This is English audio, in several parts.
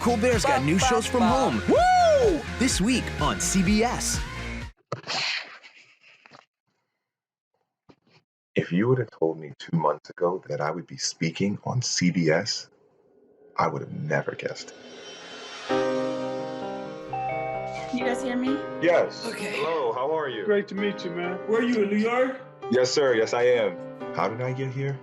Colbert's got new shows from home. Woo! This week on CBS. If you would have told me 2 months ago that I would be speaking on CBS, I would have never guessed. Can you guys hear me? Yes. Okay. Hello, how are you? Great to meet you, man. Where are you, in New York? Yes, sir. Yes, I am. How did I get here?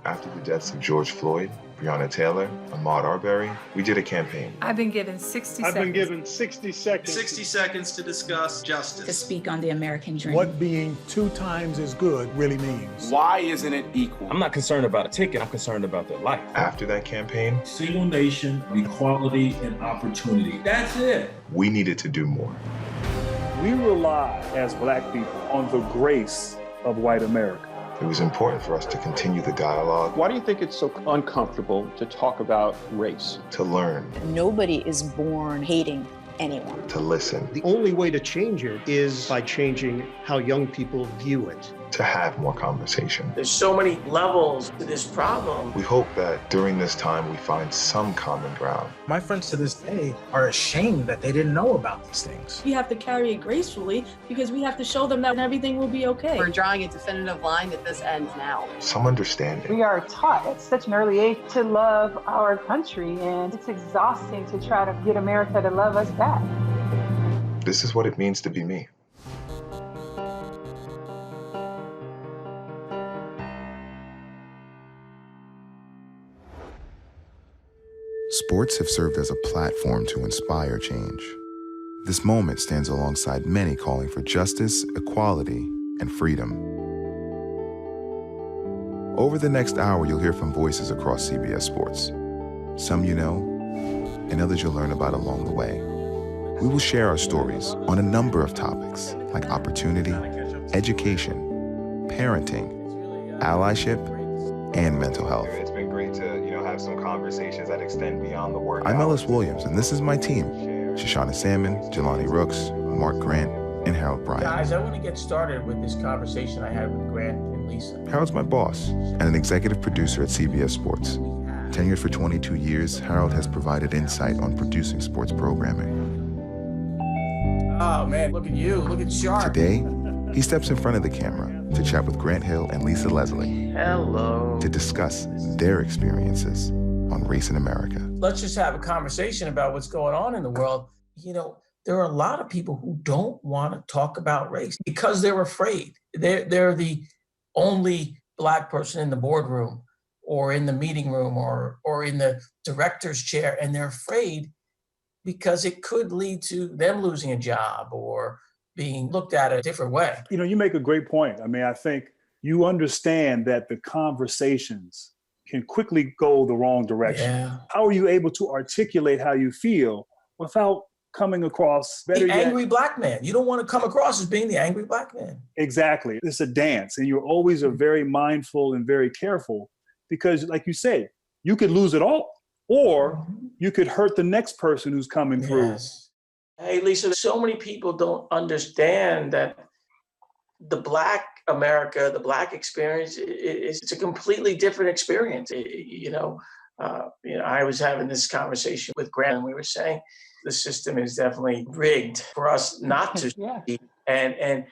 After the deaths of George Floyd, Breonna Taylor, Ahmaud Arbery, we did a campaign. I've been given 60 seconds. I've been given 60 seconds. 60 seconds to discuss justice. To speak on the American dream. What being 2 times as good really means. Why isn't it equal? I'm not concerned about a ticket, I'm concerned about their life. After that campaign, single nation, equality, and opportunity. That's it. we needed to do more. We rely, as Black people, on the grace of white America. It was important for us to continue the dialogue, Why do you think it's so uncomfortable to talk about race? to learn, Nobody is born hating anyone. to listen, The only way to change it is by changing how young people view it. to have more conversation. There's so many levels to this problem. We hope that during this time we find some common ground. My friends to this day are ashamed that they didn't know about these things. We have to carry it gracefully because we have to show them that everything will be okay. We're drawing a definitive line that this ends now. Some understanding. We are taught at such an early age to love our country, and it's exhausting to try to get America to love us back. This is what it means to be me. Sports have served as a platform to inspire change. This moment stands alongside many calling for justice, equality, and freedom. Over the next hour, you'll hear from voices across CBS Sports. Some you know, and others you'll learn about along the way. We will share our stories on a number of topics like opportunity, education, parenting, allyship, and mental health. It's been great to, have some conversations that extend beyond the work. I'm Ellis Williams, and this is my team. Shoshana Salmon, Jelani Rooks, Mark Grant, and Harold Bryant. Guys, I want to get started with this conversation I had with Grant and Lisa. Harold's my boss and an executive producer at CBS Sports. Tenured for 22 years, Harold has provided insight on producing sports programming. Oh man, look at you, look at Sharp. Today, he steps in front of the camera to chat with Grant Hill and Lisa Leslie. Hello. To discuss their experiences on race in America. Let's just have a conversation about what's going on in the world. There are a lot of people who don't want to talk about race because they're afraid. They're the only Black person in the boardroom or in the meeting room or in the director's chair, and they're afraid because it could lead to them losing a job or being looked at a different way. You make a great point. I think you understand that the conversations can quickly go the wrong direction. Yeah. How are you able to articulate how you feel without coming across better the angry Black man? You don't want to come across as being the angry Black man. Exactly. It's a dance, and you're always very mindful and very careful because, like you say, you could lose it all, or you could hurt the next person who's coming through. Hey, Lisa, so many people don't understand that the Black America, the Black experience, it's a completely different experience. I was having this conversation with Grant, and we were saying the system is definitely rigged for us not to see. And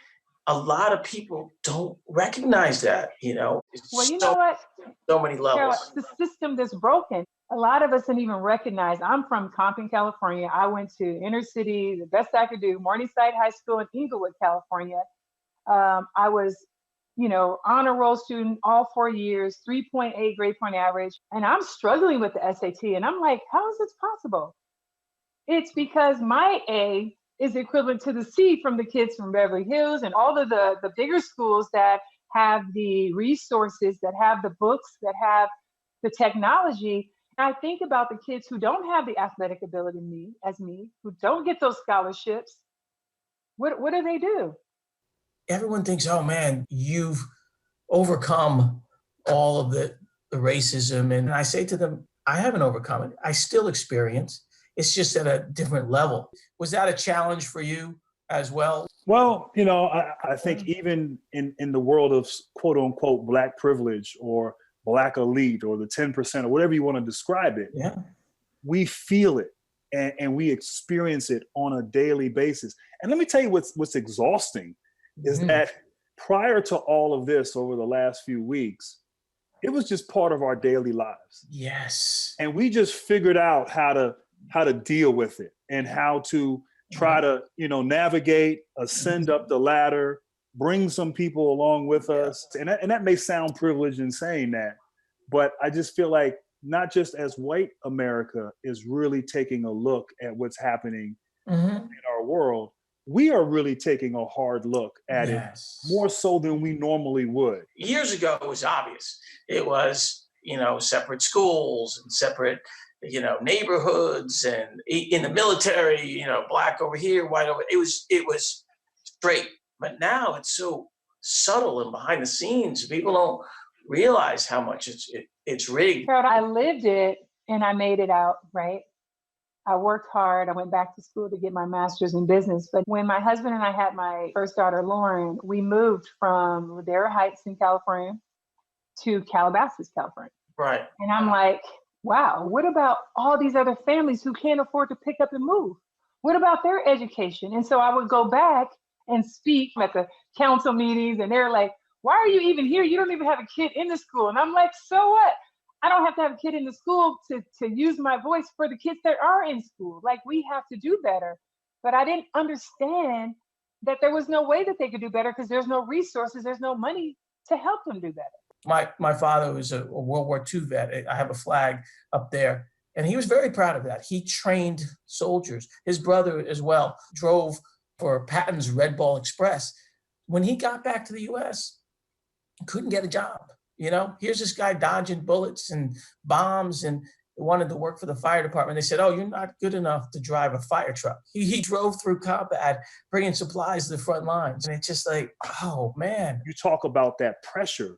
a lot of people don't recognize that, Well, you know what? So many levels. The system that's broken. A lot of us didn't even recognize. I'm from Compton, California. I went to inner city, the best I could do, Morningside High School in Inglewood, California. I was, honor roll student all 4 years, 3.8 grade point average. And I'm struggling with the SAT. And I'm like, how is this possible? It's because my A is equivalent to the C from the kids from Beverly Hills and all of the bigger schools that have the resources, that have the books, that have the technology. And I think about the kids who don't have the athletic ability who don't get those scholarships. What do they do? Everyone thinks, oh man, you've overcome all of the racism. And I say to them, I haven't overcome it. I still experience. It's just at a different level. Was that a challenge for you as well? Well, I think even in the world of quote unquote Black privilege or Black elite or the 10% or whatever you want to describe it, we feel it and we experience it on a daily basis. And let me tell you what's exhausting is that prior to all of this over the last few weeks, it was just part of our daily lives. Yes. And we just figured out how to deal with it and how to try to, navigate, ascend up the ladder, bring some people along with us. And that may sound privileged in saying that, but I just feel like not just as white America is really taking a look at what's happening in our world, we are really taking a hard look at it more so than we normally would. Years ago, it was obvious. It was, separate schools and separate, neighborhoods, and in the military, black over here, white over. It was straight. But now it's so subtle and behind the scenes. People don't realize how much it's rigged. Harold, I lived it and I made it out, right? I worked hard. I went back to school to get my master's in business. But when my husband and I had my first daughter, Lauren, we moved from Ladera Heights in California to Calabasas, California. Right. And I'm like, wow, what about all these other families who can't afford to pick up and move? What about their education? And so I would go back and speak at the council meetings, and they're like, why are you even here? You don't even have a kid in the school. And I'm like, so what? I don't have to have a kid in the school to use my voice for the kids that are in school. Like, we have to do better. But I didn't understand that there was no way that they could do better because there's no resources, there's no money to help them do better. My father was a World War II vet. I have a flag up there. And he was very proud of that. He trained soldiers. His brother as well drove for Patton's Red Ball Express. When he got back to the US, couldn't get a job. Here's this guy dodging bullets and bombs and wanted to work for the fire department. They said, oh, you're not good enough to drive a fire truck. He drove through combat, bringing supplies to the front lines. And it's just like, oh, man. You talk about that pressure.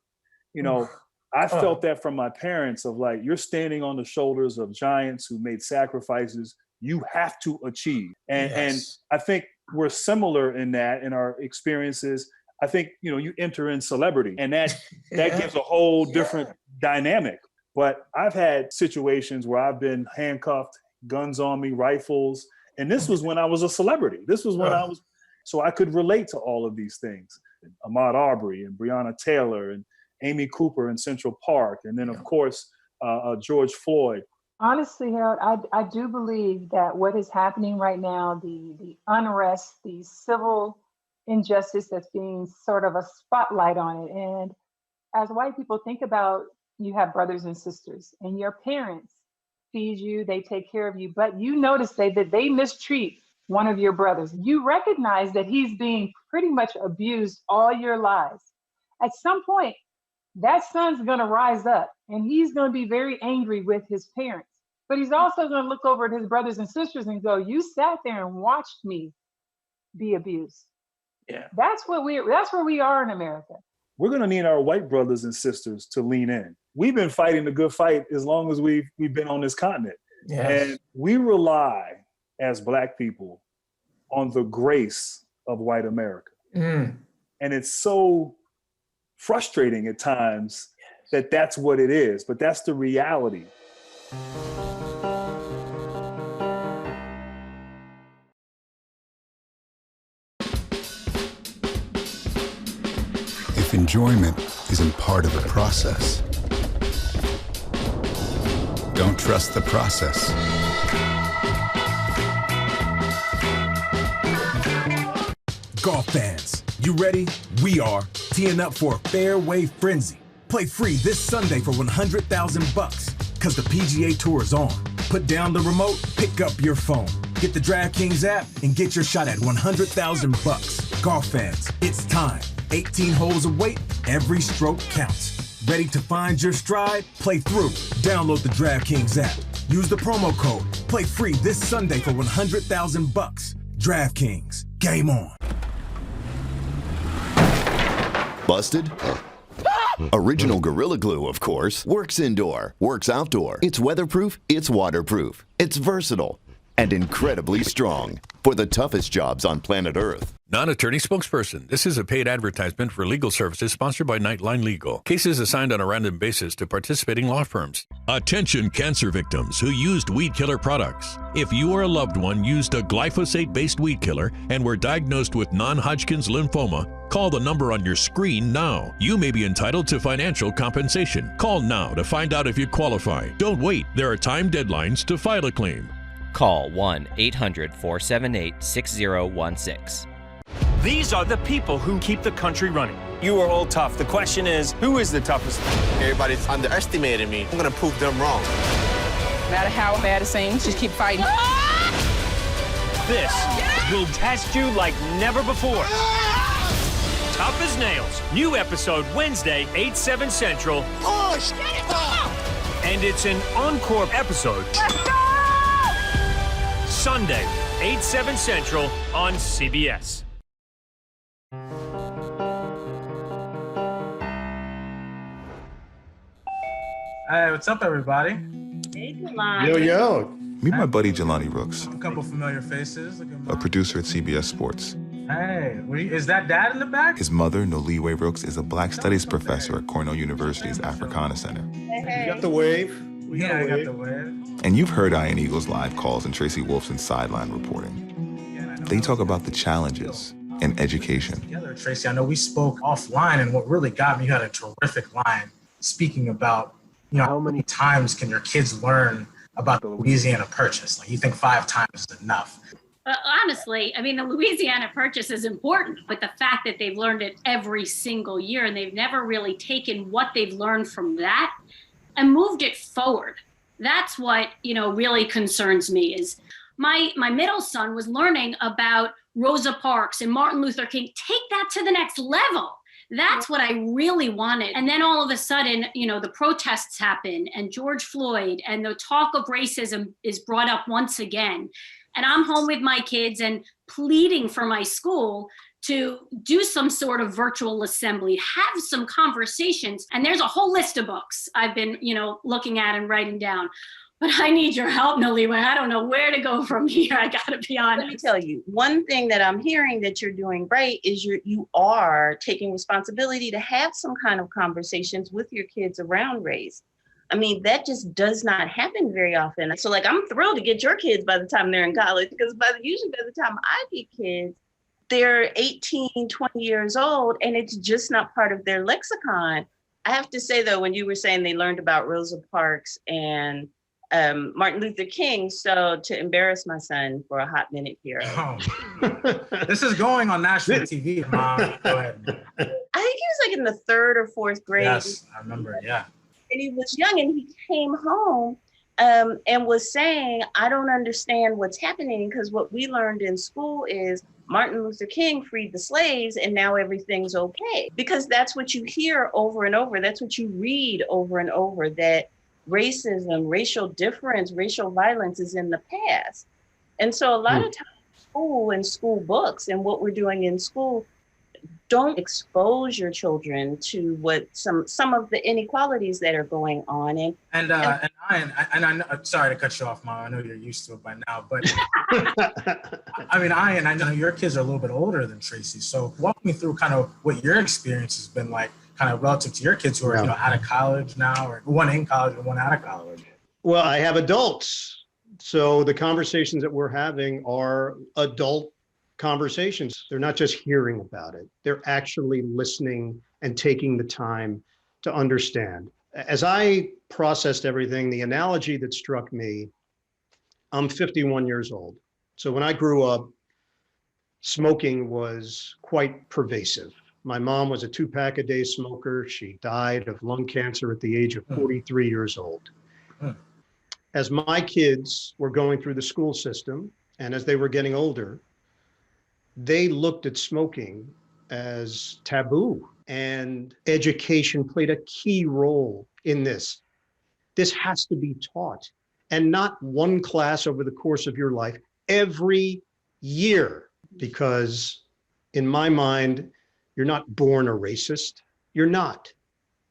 I felt that from my parents of like, you're standing on the shoulders of giants who made sacrifices you have to achieve. And I think we're similar in that in our experiences. I think, you enter in celebrity and that gives a whole different dynamic. But I've had situations where I've been handcuffed, guns on me, rifles. And this was when I was a celebrity. This was when so I could relate to all of these things. Ahmaud Arbery and Breonna Taylor and Amy Cooper in Central Park. And then of course, George Floyd. Honestly, Harold, I do believe that what is happening right now, the unrest, the civil injustice that's being sort of a spotlight on it. And as white people think about, you have brothers and sisters and your parents feed you, they take care of you, but you notice that they mistreat one of your brothers. You recognize that he's being pretty much abused all your lives. At some point, that son's gonna rise up and he's gonna be very angry with his parents, but he's also gonna look over at his brothers and sisters and go, you sat there and watched me be abused. Yeah. That's where we are in America. We're gonna need our white brothers and sisters to lean in. We've been fighting the good fight as long as we've been on this continent. Yes. And we rely as Black people on the grace of white America. And it's so frustrating at times that that's what it is, but that's the reality. If enjoyment isn't part of the process, don't trust the process. Golf fans, you ready? We are teeing up for a fairway frenzy. Play free this Sunday for $100,000 because the PGA Tour is on. Put down the remote, pick up your phone. Get the DraftKings app and get your shot at $100,000. Golf fans, it's time. 18 holes await, every stroke counts. Ready to find your stride? Play through. Download the DraftKings app. Use the promo code. Play free this Sunday for $100,000. DraftKings, game on. Busted? Original Gorilla Glue, of course. Works indoor, works outdoor. It's weatherproof, it's waterproof. It's versatile and incredibly strong. for the toughest jobs on planet Earth. Non-attorney spokesperson. This is a paid advertisement for legal services sponsored by Nightline Legal. Cases assigned on a random basis to participating law firms. Attention cancer victims who used weed killer products. If you or a loved one used a glyphosate-based weed killer and were diagnosed with non-Hodgkin's lymphoma, call the number on your screen now. You may be entitled to financial compensation. Call now to find out if you qualify. Don't wait. There are time deadlines to file a claim. Call 1-800-478-6016. These are the people who keep the country running. You are all tough. The question is, who is the toughest? Everybody's underestimating me. I'm going to prove them wrong. No matter how bad it seems, just keep fighting. This will test you like never before. Tough as nails. New episode Wednesday, 8/7 Central. Push! And it's an encore episode. Sunday, 8/7 Central on CBS. Hey, what's up, everybody? Hey, Jelani. Yo, yo. Meet my buddy Jelani Rooks, A couple familiar faces. a producer at CBS Sports. Hey, is that Dad in the back? His mother, Noliwe Rooks, is a Black Studies professor at Cornell University's Africana Center. You got the wave? Yeah, I got the wave. And you've heard Ian Eagle's live calls and Tracy Wolfson's sideline reporting. They talk about the challenges in education. Together, Tracy, I know we spoke offline, and what really got me, you had a terrific line speaking about, how many times can your kids learn about the Louisiana Purchase? Like, you think 5 times is enough. Honestly, I mean, the Louisiana Purchase is important, but the fact that they've learned it every single year and they've never really taken what they've learned from that and moved it forward. That's what, really concerns me is my middle son was learning about Rosa Parks and Martin Luther King. Take that to the next level. That's what I really wanted. And then all of a sudden, the protests happen and George Floyd and the talk of racism is brought up once again. And I'm home with my kids and pleading for my school to do some sort of virtual assembly, have some conversations. And there's a whole list of books I've been, looking at and writing down. But I need your help, Noliwe. I don't know where to go from here. I got to be honest. Let me tell you, one thing that I'm hearing that you're doing right is you are taking responsibility to have some kind of conversations with your kids around race. I mean, that just does not happen very often. So I'm thrilled to get your kids by the time they're in college, because usually by the time I get kids, they're 18, 20 years old, and it's just not part of their lexicon. I have to say, though, when you were saying they learned about Rosa Parks and Martin Luther King, so to embarrass my son for a hot minute here. Oh. This is going on national TV, Mom. Go ahead. I think he was in the 3rd or 4th grade. Yes, I remember, yeah. And he was young, and he came home and was saying, I don't understand what's happening, because what we learned in school is Martin Luther King freed the slaves and now everything's okay. Because that's what you hear over and over. That's what you read over and over, that racism, racial difference, racial violence is in the past. And so a lot of times school and school books and what we're doing in school don't expose your children to what some of the inequalities that are going on. And I know, sorry to cut you off, Mom. I know you're used to it by now, but I mean, I know your kids are a little bit older than Tracy. So walk me through kind of what your experience has been like, kind of relative to your kids who are out of college now, or one in college and one out of college. Well, I have adults. So the conversations that we're having are adult conversations. They're not just hearing about it. They're actually listening and taking the time to understand. As I processed everything, the analogy that struck me, I'm 51 years old. So when I grew up, smoking was quite pervasive. My mom was a 2-pack-a-day smoker. She died of lung cancer at the age of 43 years old. As my kids were going through the school system, and as they were getting older, they looked at smoking as taboo, and education played a key role in this. This has to be taught, and not one class over the course of your life, every year, because in my mind, you're not born a racist. You're not.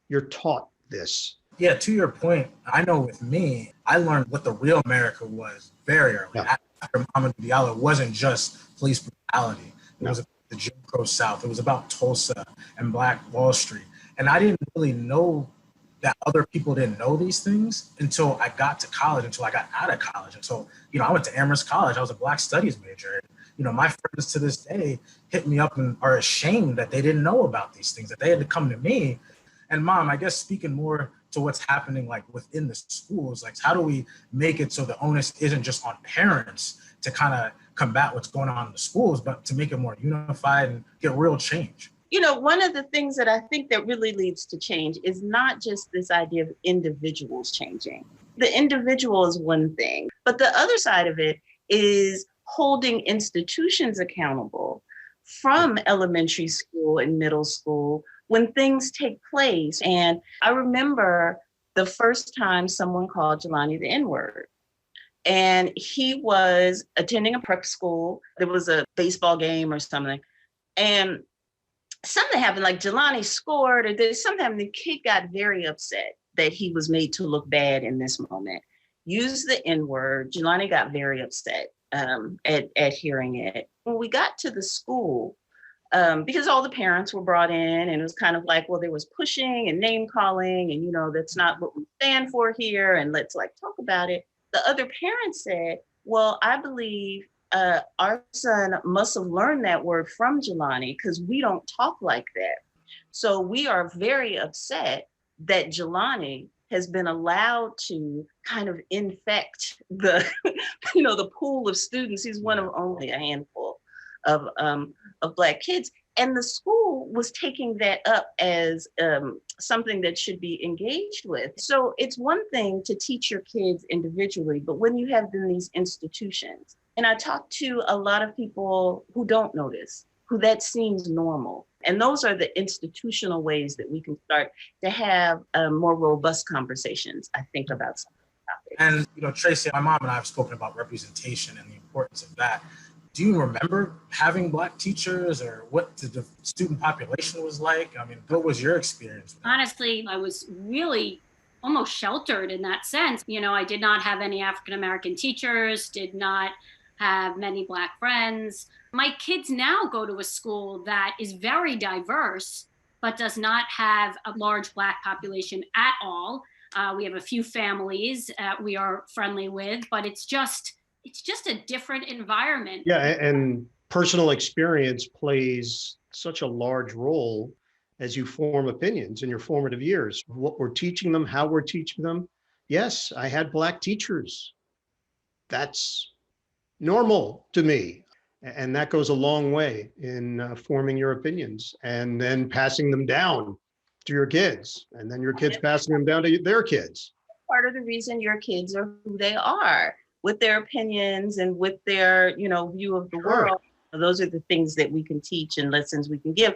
You're taught this. Yeah, to your point, I know with me, I learned what the real America was very early. Yeah. after Mamadou Diallo wasn't just police brutality. It was about the Jim Crow South. It was about Tulsa and Black Wall Street. And I didn't really know that other people didn't know these things until I got to college, until I got out of college. And so, I went to Amherst College. I was a Black Studies major. And, my friends to this day hit me up and are ashamed that they didn't know about these things, that they had to come to me. And Mom, I guess speaking more to what's happening like within the schools, like how do we make it so the onus isn't just on parents to kind of combat what's going on in the schools, but to make it more unified and get real change? One of the things that I think that really leads to change is not just this idea of individuals changing. The individual is one thing, but the other side of it is holding institutions accountable from elementary school and middle school when things take place. And I remember the first time someone called Jelani the N-word. And he was attending a prep school. There was a baseball game or something. And something happened, like Jelani scored, or there's something happened. The kid got very upset that he was made to look bad in this moment. Used the N-word. Jelani got very upset at hearing it. When we got to the school, because all the parents were brought in, and it was kind of like, well, there was pushing and name calling, and that's not what we stand for here, and let's talk about it. The other parents said, well, I believe our son must have learned that word from Jelani because we don't talk like that. So we are very upset that Jelani has been allowed to kind of infect the, the pool of students. He's one of only a handful of Black kids. And the school was taking that up as something that should be engaged with. So it's one thing to teach your kids individually, but when you have these institutions, and I talk to a lot of people who don't know this, who that seems normal. And those are the institutional ways that we can start to have more robust conversations, I think, about some topics. And, Tracy, my mom and I have spoken about representation and the importance of that. Do you remember having Black teachers, or what the student population was like? I mean, what was your experience? Honestly, I was really almost sheltered in that sense. I did not have any African-American teachers, did not have many Black friends. My kids now go to a school that is very diverse, but does not have a large Black population at all. We have a few families we are friendly with, but it's just a different environment. Yeah, and personal experience plays such a large role as you form opinions in your formative years. What we're teaching them, how we're teaching them. Yes, I had Black teachers. That's normal to me. And that goes a long way in forming your opinions and then passing them down to your kids, and then your kids passing them down to their kids. Part of the reason your kids are who they are, with their opinions and with their, view of the world. Those are the things that we can teach and lessons we can give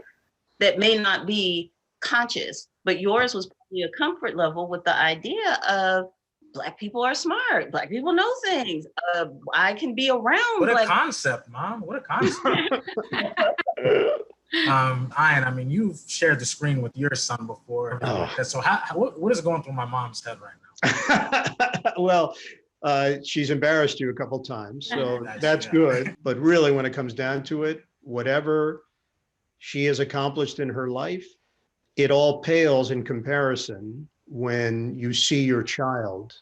that may not be conscious, but yours was probably a comfort level with the idea of Black people are smart. Black people know things. I can be around. What a concept, Mom. What a concept. Ian, I mean, you've shared the screen with your son before. Oh. So what is going through my mom's head right now? Well, she's embarrassed you a couple times, so that's good. But really, when it comes down to it, whatever she has accomplished in her life, it all pales in comparison when you see your child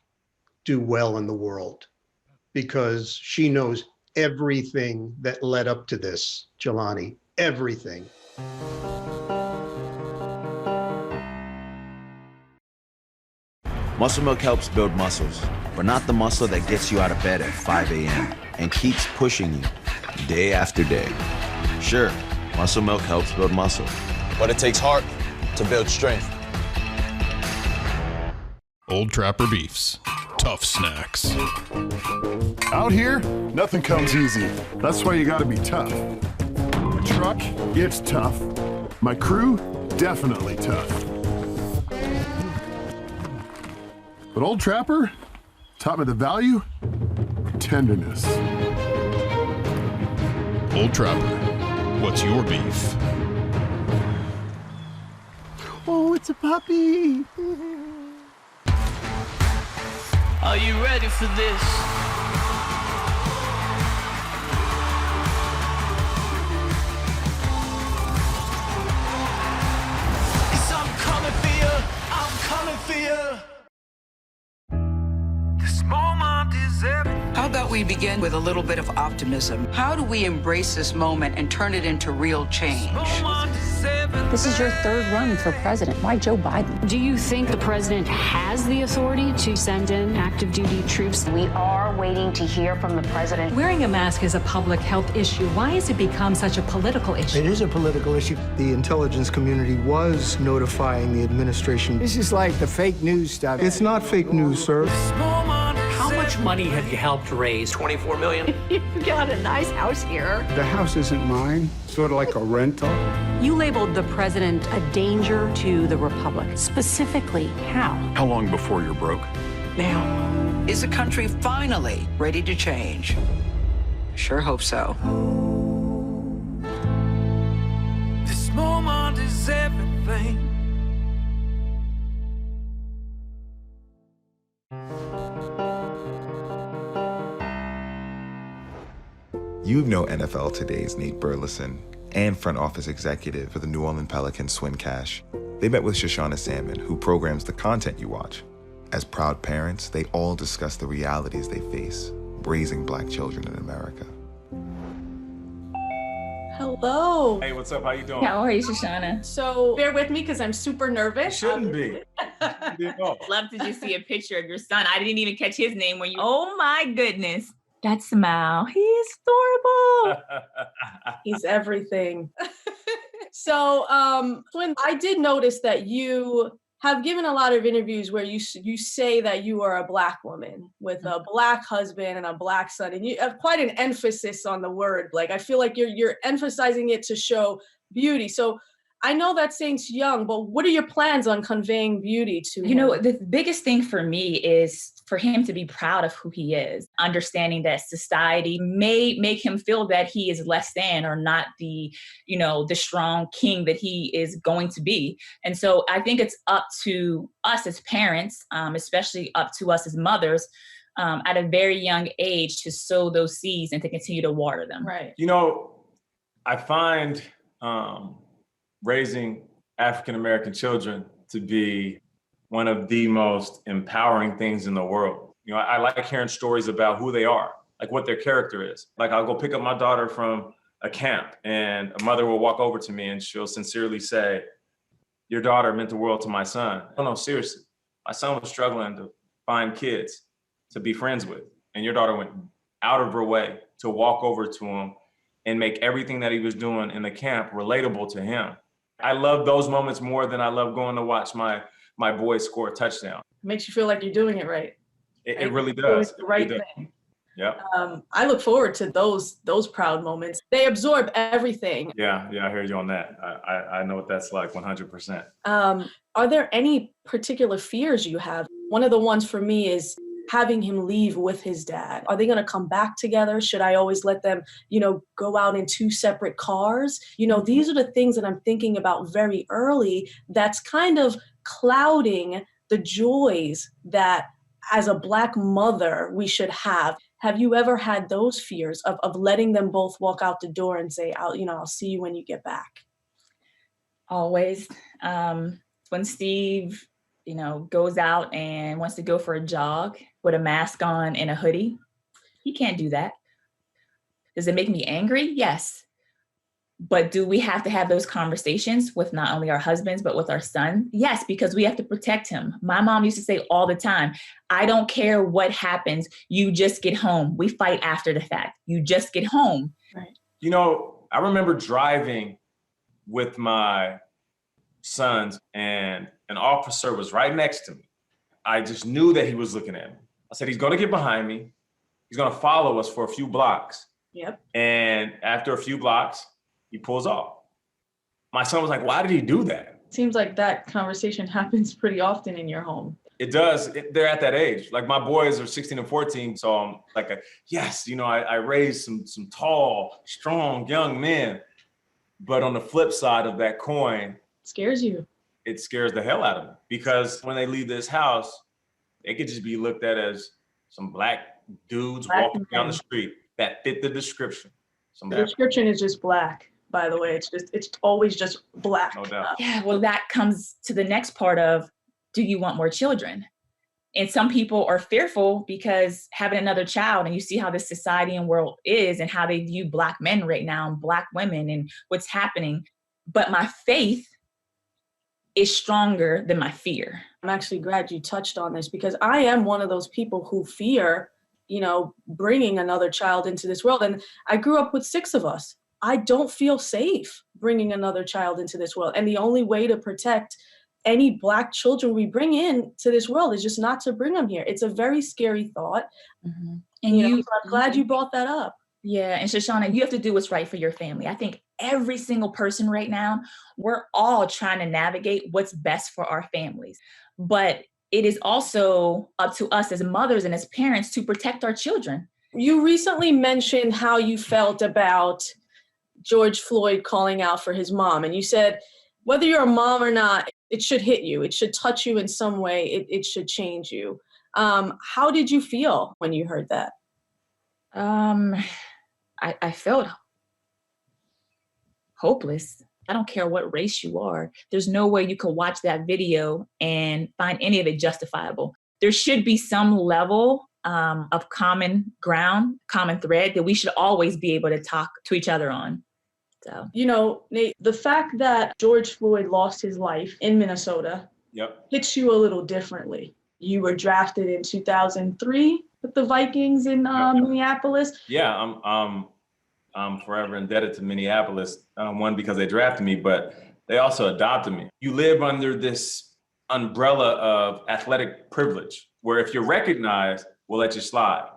do well in the world, because she knows everything that led up to this, Jelani, everything. Muscle Milk helps build muscles, but not the muscle that gets you out of bed at 5 a.m. and keeps pushing you day after day. Sure, Muscle Milk helps build muscle, But it takes heart to build strength. Old Trapper Beefs. Tough snacks. Out here, nothing comes easy. That's why you gotta be tough. The truck, it's tough. My crew, definitely tough. But Old Trapper taught me the value of tenderness. Old Trapper, what's your beef? Oh, it's a puppy. Are you ready for this? we begin with a little bit of optimism? How do we embrace this moment and turn it into real change? This is your third run for president. Why Joe Biden? Do you think the president has the authority to send in active duty troops? We are waiting to hear from the president. Wearing a mask is a public health issue. Why has it become such a political issue? It is a political issue. The intelligence community was notifying the administration. This is like the fake news stuff. It's not fake news, sir. How much money have you helped raise? 24 million. You've got a nice house here. The house isn't mine, sort of like a rental. You labeled the president a danger to the republic. Specifically, how? How long before you're broke? Now, is the country finally ready to change? Sure hope so. This moment is everything. You know NFL Today's Nate Burleson and front office executive for the New Orleans Pelicans Swin Cash. They met with Shoshana Salmon, who programs the content you watch. As proud parents, they all discuss the realities they face raising Black children in America. Hello. Hey, what's up? How you doing? How are you, Shoshana? So bear with me because I'm super nervous. You shouldn't be. Love to just see a picture of your son. I didn't even catch his name when you. Oh my goodness. That smile. He's adorable. He's everything. So, Swin, I did notice that you have given a lot of interviews where you say that you are a Black woman with a Black husband and a Black son, and you have quite an emphasis on the word. Like, I feel like you're emphasizing it to show beauty. So I know that Saint's young, but what are your plans on conveying beauty to him? You know, the biggest thing for me is for him to be proud of who he is, understanding that society may make him feel that he is less than or not the, you know, the strong king that he is going to be. And so I think it's up to us as parents, especially up to us as mothers, at a very young age to sow those seeds and to continue to water them. Right. You know, I find raising African-American children to be one of the most empowering things in the world. You know, I like hearing stories about who they are, like what their character is. Like I'll go pick up my daughter from a camp and a mother will walk over to me and she'll sincerely say, your daughter meant the world to my son. Oh no, seriously. My son was struggling to find kids to be friends with. And your daughter went out of her way to walk over to him and make everything that he was doing in the camp relatable to him. I love those moments more than I love going to watch my boys score a touchdown. It makes you feel like you're doing it right. It really does. The right thing. Yeah. I look forward to those proud moments. They absorb everything. Yeah, I hear you on that. I know what that's like 100%. Are there any particular fears you have? One of the ones for me is having him leave with his dad. Are they going to come back together? Should I always let them, go out in two separate cars? These are the things that I'm thinking about very early that's kind of clouding the joys that as a Black mother we should have. Have you ever had those fears of letting them both walk out the door and say, I'll see you when you get back? Always. When Steve, goes out and wants to go for a jog with a mask on and a hoodie, he can't do that. Does it make me angry? Yes. But do we have to have those conversations with not only our husbands, but with our son? Yes, because we have to protect him. My mom used to say all the time, I don't care what happens. You just get home. We fight after the fact. You just get home. Right. I remember driving with my sons and an officer was right next to me. I just knew that he was looking at me. I said, he's going to get behind me. He's going to follow us for a few blocks. Yep. And after a few blocks, he pulls off. My son was like, why did he do that? Seems like that conversation happens pretty often in your home. It does. They're at that age. Like my boys are 16 and 14. So I'm like, I raised some tall, strong, young men. But on the flip side of that coin, scares you. It scares the hell out of me because when they leave this house, they could just be looked at as some Black dudes walking down the street that fit the description. The description is just Black, by the way. It's always just Black. No doubt. Yeah, well, that comes to the next part of, do you want more children? And some people are fearful because having another child, and you see how this society and world is and how they view Black men right now and Black women and what's happening. But my faith is stronger than my fear. I'm actually glad you touched on this because I am one of those people who fear, bringing another child into this world. And I grew up with 6 of us. I don't feel safe bringing another child into this world. And the only way to protect any Black children we bring in to this world is just not to bring them here. It's a very scary thought. Mm-hmm. And so I'm glad you brought that up. Yeah. And Shoshana, you have to do what's right for your family. I think every single person right now, we're all trying to navigate what's best for our families. But it is also up to us as mothers and as parents to protect our children. You recently mentioned how you felt about George Floyd calling out for his mom. And you said, whether you're a mom or not, it should hit you. It should touch you in some way. It should change you. How did you feel when you heard that? I felt hopeless. I don't care what race you are. There's no way you could watch that video and find any of it justifiable. There should be some level of common ground, common thread that we should always be able to talk to each other on. So, Nate, the fact that George Floyd lost his life in Minnesota hits you a little differently. You were drafted in 2003 with the Vikings in Minneapolis. Yeah, I'm forever indebted to Minneapolis. One, because they drafted me, but they also adopted me. You live under this umbrella of athletic privilege, where if you're recognized, we'll let you slide.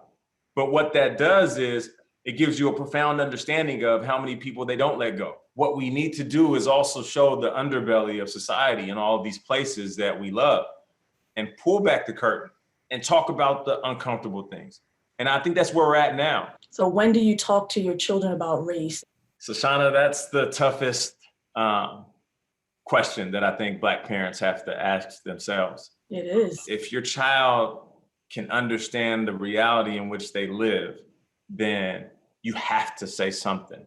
But what that does is it gives you a profound understanding of how many people they don't let go. What we need to do is also show the underbelly of society in all of these places that we love and pull back the curtain and talk about the uncomfortable things. And I think that's where we're at now. So when do you talk to your children about race? Shoshana, that's the toughest question that I think Black parents have to ask themselves. It is. If your child can understand the reality in which they live, then you have to say something.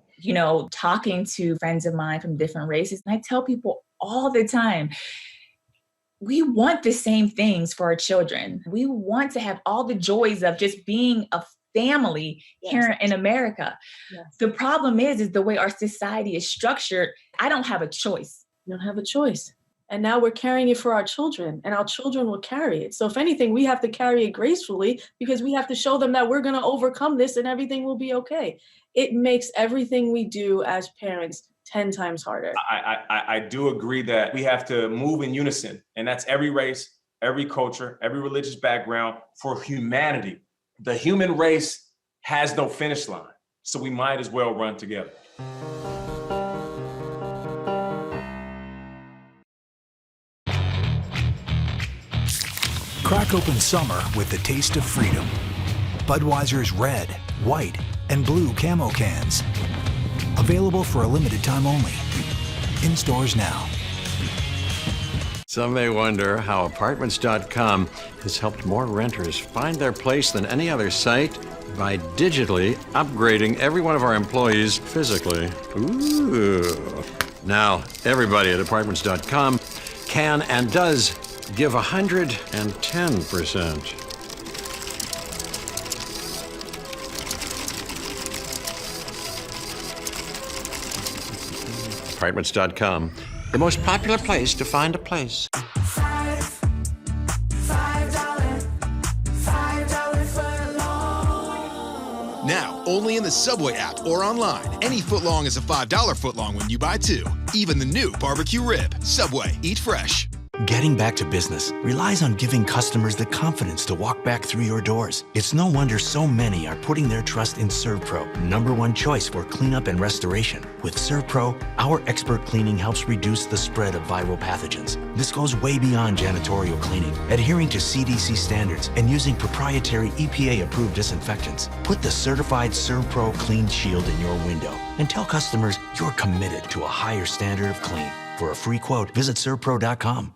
Talking to friends of mine from different races, and I tell people all the time, we want the same things for our children. We want to have all the joys of just being a family here in America. Yes. The problem is the way our society is structured. I don't have a choice. You don't have a choice. And now we're carrying it for our children, and our children will carry it. So if anything, we have to carry it gracefully because we have to show them that we're going to overcome this and everything will be okay. It makes everything we do as parents 10 times harder. I do agree that we have to move in unison, and that's every race, every culture, every religious background for humanity. The human race has no finish line, so we might as well run together. Crack open summer with the taste of freedom. Budweiser's red, white, and blue camo cans. Available for a limited time only. In stores now. Some may wonder how Apartments.com has helped more renters find their place than any other site by digitally upgrading every one of our employees physically. Ooh. Now, everybody at Apartments.com can and does give 110%. Apartments.com, the most popular place to find a place. Now, only in the Subway app or online. Any footlong is a $5 footlong when you buy 2. Even the new barbecue rib. Subway, eat fresh. Getting back to business relies on giving customers the confidence to walk back through your doors. It's no wonder so many are putting their trust in ServPro, #1 choice for cleanup and restoration. With ServPro, our expert cleaning helps reduce the spread of viral pathogens. This goes way beyond janitorial cleaning, adhering to CDC standards and using proprietary EPA-approved disinfectants. Put the certified ServPro Clean Shield in your window and tell customers you're committed to a higher standard of clean. For a free quote, visit servpro.com.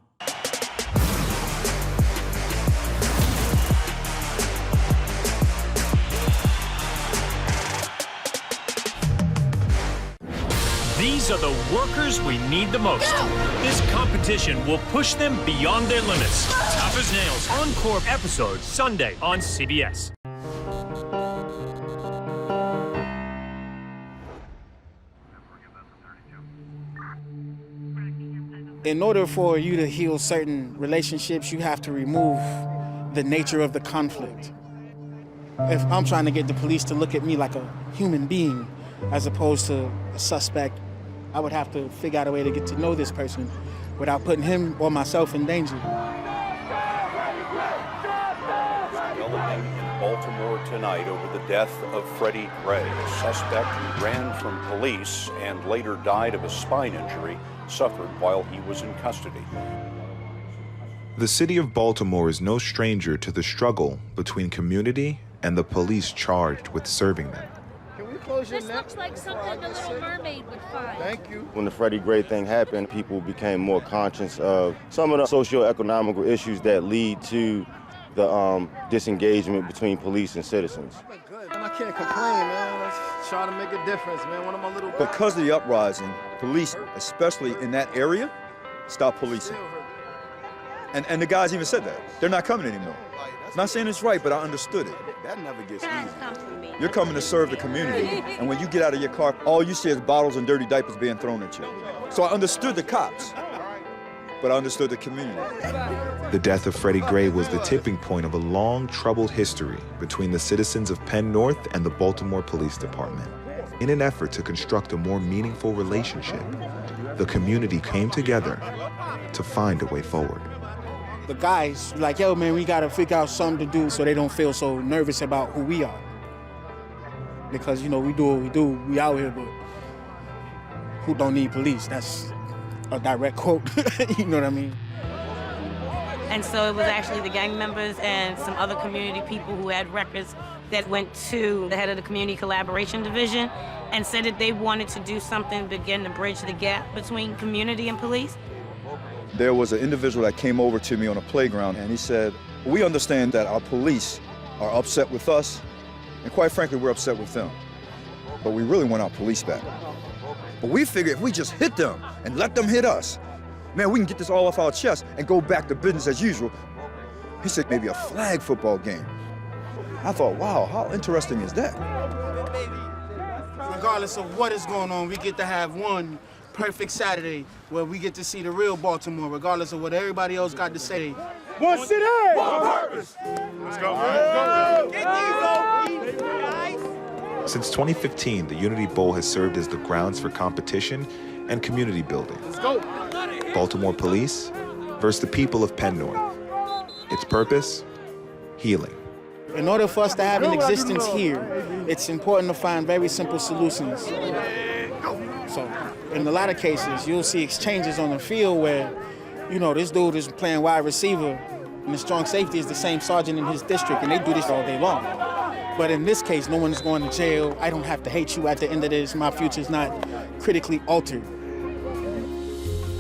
These These are the workers we need the most. This competition will push them beyond their limits. Tough as Nails, Encore episode, Sunday on CBS. In order for you to heal certain relationships, you have to remove the nature of the conflict. If I'm trying to get the police to look at me like a human being as opposed to a suspect, I would have to figure out a way to get to know this person without putting him or myself in danger. Developing in Baltimore tonight over the death of Freddie Gray, a suspect who ran from police and later died of a spine injury suffered while he was in custody. The city of Baltimore is no stranger to the struggle between community and the police charged with serving them. This looks like something the Little Mermaid would find. Thank you. When the Freddie Gray thing happened, people became more conscious of some of the socio-economical issues that lead to the disengagement between police and citizens. I can't complain, man. Let's try to make a difference, man. One of my little... Because of the uprising, police, especially in that area, stopped policing. And the guys even said that. They're not coming anymore. I'm not saying it's right, but I understood it. That never gets easy. You're coming to serve the community, and when you get out of your car, all you see is bottles and dirty diapers being thrown at you. So I understood the cops, but I understood the community. The death of Freddie Gray was the tipping point of a long, troubled history between the citizens of Penn North and the Baltimore Police Department. In an effort to construct a more meaningful relationship, the community came together to find a way forward. The guys like, yo, man, we gotta figure out something to do so they don't feel so nervous about who we are. Because, you know, we do what we do, we out here, but who don't need police? That's a direct quote, you know what I mean? And so it was actually the gang members and some other community people who had records that went to the head of the Community Collaboration Division and said that they wanted to do something to begin to bridge the gap between community and police. There was an individual that came over to me on a playground, and he said, we understand that our police are upset with us, and quite frankly, we're upset with them. But we really want our police back. But we figure if we just hit them and let them hit us, man, we can get this all off our chest and go back to business as usual. He said maybe a flag football game. I thought, wow, how interesting is that? Regardless of what is going on, we get to have one perfect Saturday where we get to see the real Baltimore, regardless of what everybody else got to say. One city, one purpose. Let's go. Since 2015, the Unity Bowl has served as the grounds for competition and community building. Let's go. Baltimore Police versus the people of Penn North. Its purpose, healing. In order for us to have an existence here, it's important to find very simple solutions. So, in a lot of cases, you'll see exchanges on the field where, you know, this dude is playing wide receiver and the strong safety is the same sergeant in his district, and they do this all day long. But in this case, no one's going to jail. I don't have to hate you at the end of this. My future's not critically altered.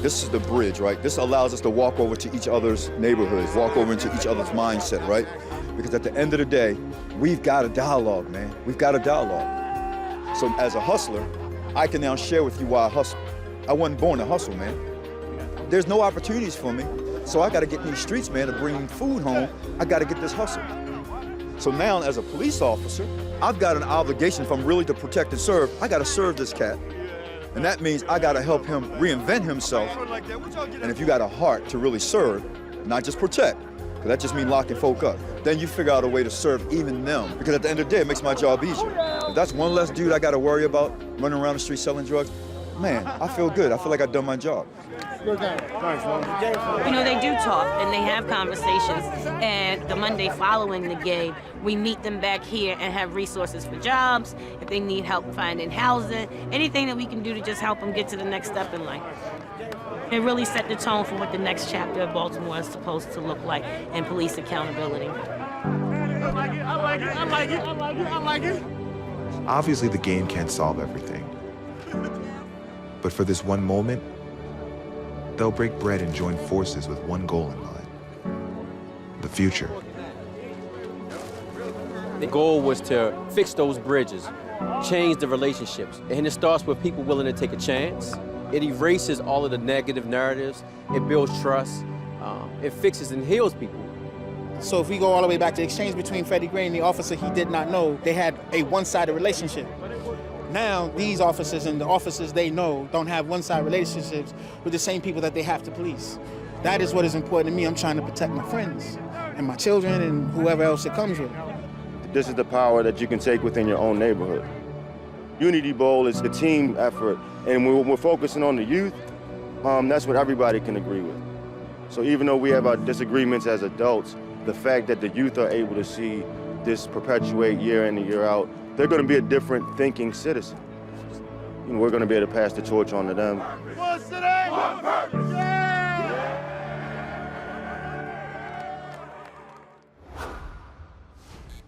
This is the bridge, right? This allows us to walk over to each other's neighborhoods, walk over into each other's mindset, right? Because at the end of the day, we've got a dialogue, man. We've got a dialogue. So as a hustler, I can now share with you why I hustle. I wasn't born to hustle, man. There's no opportunities for me, so I gotta get in these streets, man, to bring food home. I gotta get this hustle. So now, as a police officer, I've got an obligation, if I'm really to protect and serve, I gotta serve this cat. And that means I gotta help him reinvent himself. And if you got a heart to really serve, not just protect, because that just means locking folk up, then you figure out a way to serve even them. Because at the end of the day, it makes my job easier. If that's one less dude I gotta worry about running around the street selling drugs, man, I feel good. I feel like I've done my job. You know, they do talk and they have conversations, and the Monday following the game, we meet them back here and have resources for jobs, if they need help finding housing, anything that we can do to just help them get to the next step in life. It really set the tone for what the next chapter of Baltimore is supposed to look like, and police accountability. I like it, I like it, I like it, I like it, I like it. Obviously, the game can't solve everything. But for this one moment, they'll break bread and join forces with one goal in mind: the future. The goal was to fix those bridges, change the relationships. And it starts with people willing to take a chance. It erases all of the negative narratives. It builds trust. It fixes and heals people. So if we go all the way back to the exchange between Freddie Gray and the officer he did not know, they had a one-sided relationship. Now, these officers and the officers they know don't have one-sided relationships with the same people that they have to police. That is what is important to me. I'm trying to protect my friends and my children and whoever else it comes with. This is the power that you can take within your own neighborhood. Unity Bowl is a team effort, and when we're focusing on the youth, that's what everybody can agree with. So even though we have our disagreements as adults, the fact that the youth are able to see this perpetuate year in and year out, they're going to be a different thinking citizen. You know, we're going to be able to pass the torch on to them. One city, one purpose.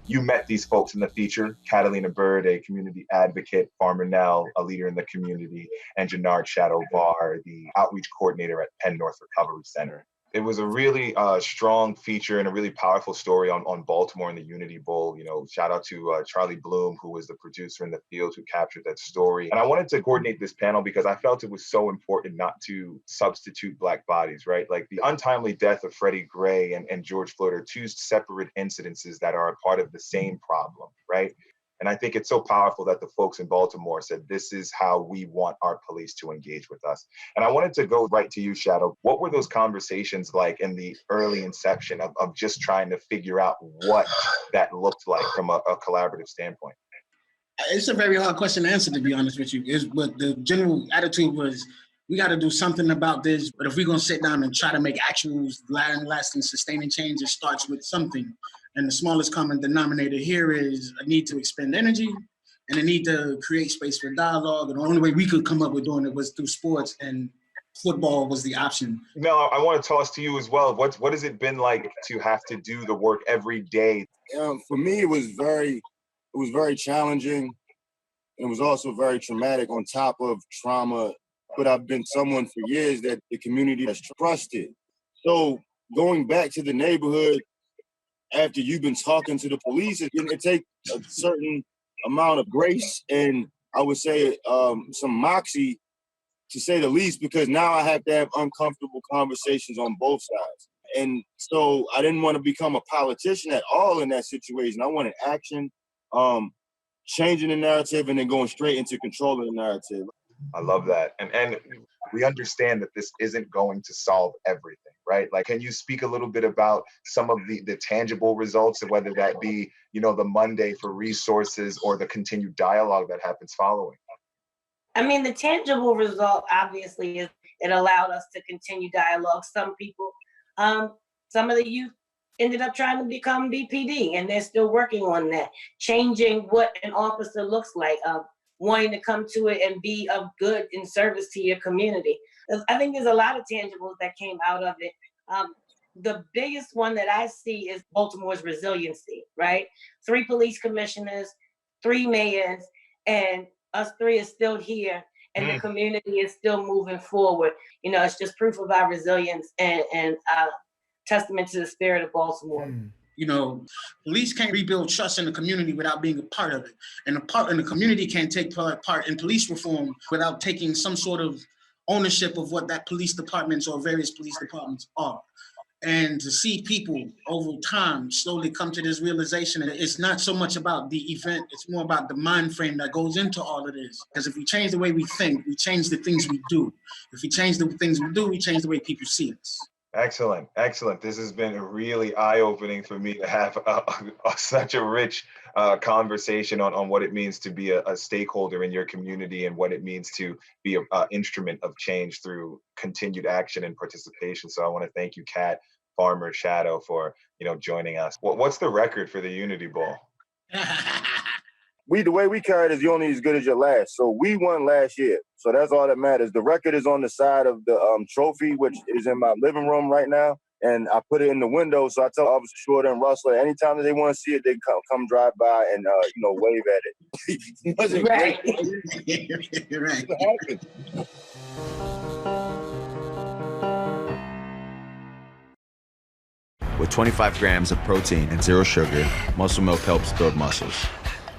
You met these folks in the feature, Catalina Bird, a community advocate, Farmer Nell, a leader in the community, and Jannard Shadow Barr, the outreach coordinator at Penn North Recovery Center. It was a really strong feature and a really powerful story on Baltimore and the Unity Bowl. You know, shout out to Charlie Bloom, who was the producer in the field who captured that story. And I wanted to coordinate this panel because I felt it was so important not to substitute Black bodies, right? Like the untimely death of Freddie Gray and George Floyd are two separate incidences that are a part of the same problem, right? And I think it's so powerful that the folks in Baltimore said, this is how we want our police to engage with us. And I wanted to go right to you, Shadow. What were those conversations like in the early inception of just trying to figure out what that looked like from a collaborative standpoint? It's a very hard question to answer, to be honest with you. But the general attitude was, we got to do something about this. But if we're going to sit down and try to make actual lasting, sustaining change, it starts with something. And the smallest common denominator here is a need to expend energy and a need to create space for dialogue. And the only way we could come up with doing it was through sports, and football was the option. Mel, I want to toss to you as well. What has it been like to have to do the work every day? For me, it was very challenging. It was also very traumatic on top of trauma. But I've been someone for years that the community has trusted. So going back to the neighborhood, after you've been talking to the police, it takes a certain amount of grace and I would say some moxie, to say the least, because now I have to have uncomfortable conversations on both sides. And so I didn't want to become a politician at all in that situation. I wanted action, changing the narrative and then going straight into controlling the narrative. I love that. And we understand that this isn't going to solve everything, right? Like, can you speak a little bit about some of the tangible results, whether that be, the Monday for resources or the continued dialogue that happens following? I mean, the tangible result, obviously, is it allowed us to continue dialogue. Some people, some of the youth ended up trying to become BPD, and they're still working on that, changing what an officer looks like, wanting to come to it and be of good in service to your community. I think there's a lot of tangibles that came out of it. The biggest one that I see is Baltimore's resiliency, right? 3 police commissioners, 3 mayors, and us 3 are still here, and the community is still moving forward. It's just proof of our resilience and testament to the spirit of Baltimore. Police can't rebuild trust in the community without being a part of it. And the community can't take part in police reform without taking some sort of ownership of what that police departments or various police departments are. And to see people over time slowly come to this realization that it's not so much about the event, it's more about the mind frame that goes into all of this. Because if we change the way we think, we change the things we do. If we change the things we do, we change the way people see us. Excellent. This has been really eye-opening for me to have such a rich conversation on what it means to be a stakeholder in your community and what it means to be an instrument of change through continued action and participation. So I want to thank you, Kat, Farmer, Shadow, for joining us. What's the record for the Unity Bowl? The way we carry it is you're only as good as your last. So we won last year. So that's all that matters. The record is on the side of the trophy, which is in my living room right now. And I put it in the window. So I tell Officer Shorter and Russell, anytime that they want to see it, they come drive by and, wave at it. Right. Right. With 25 grams of protein and 0 sugar, Muscle Milk helps build muscles.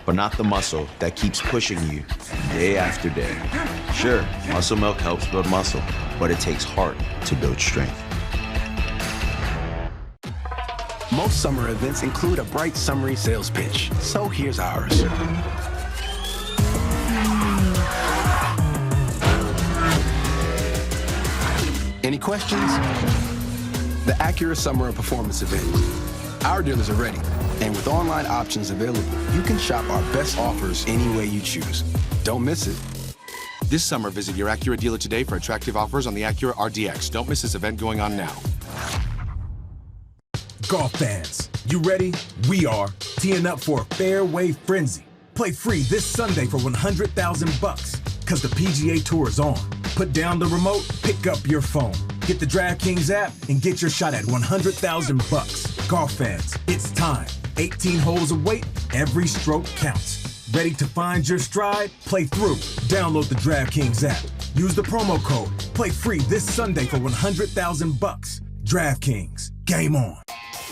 but not the muscle that keeps pushing you day after day. Sure, Muscle Milk helps build muscle, but it takes heart to build strength. Most summer events include a bright, summery sales pitch. So here's ours. Any questions? The Acura Summer of Performance event. Our dealers are ready, and with online options available, you can shop our best offers any way you choose. Don't miss it. This summer, visit your Acura dealer today for attractive offers on the Acura RDX. Don't miss this event going on now. Golf fans, you ready? We are teeing up for a fairway frenzy. Play free this Sunday for $100,000 because the PGA Tour is on. Put down the remote, pick up your phone. Get the DraftKings app and get your shot at $100,000. Golf fans, it's time. 18 holes await, every stroke counts. Ready to find your stride? Play through. Download the DraftKings app. Use the promo code. Play free this Sunday for $100,000. DraftKings, game on.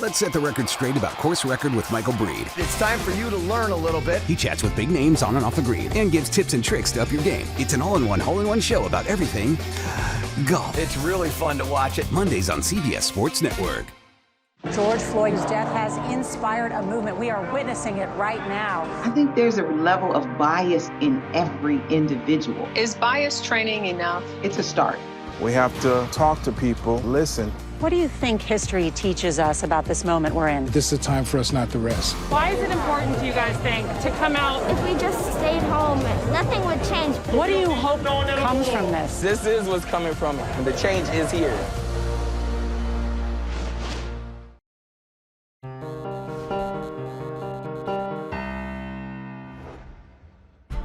Let's set the record straight about Course Record with Michael Breed. It's time for you to learn a little bit. He chats with big names on and off the green and gives tips and tricks to up your game. It's an all-in-one, hole-in-one show about everything golf. It's really fun to watch it. Mondays on CBS Sports Network. George Floyd's death has inspired a movement. We are witnessing it right now. I think there's a level of bias in every individual. Is bias training enough? It's a start. We have to talk to people, listen. What do you think history teaches us about this moment we're in? This is a time for us not to rest. Why is it important, do you guys think, to come out? If we just stayed home, nothing would change. What do you hope comes from this? This is what's coming from it, and the change is here.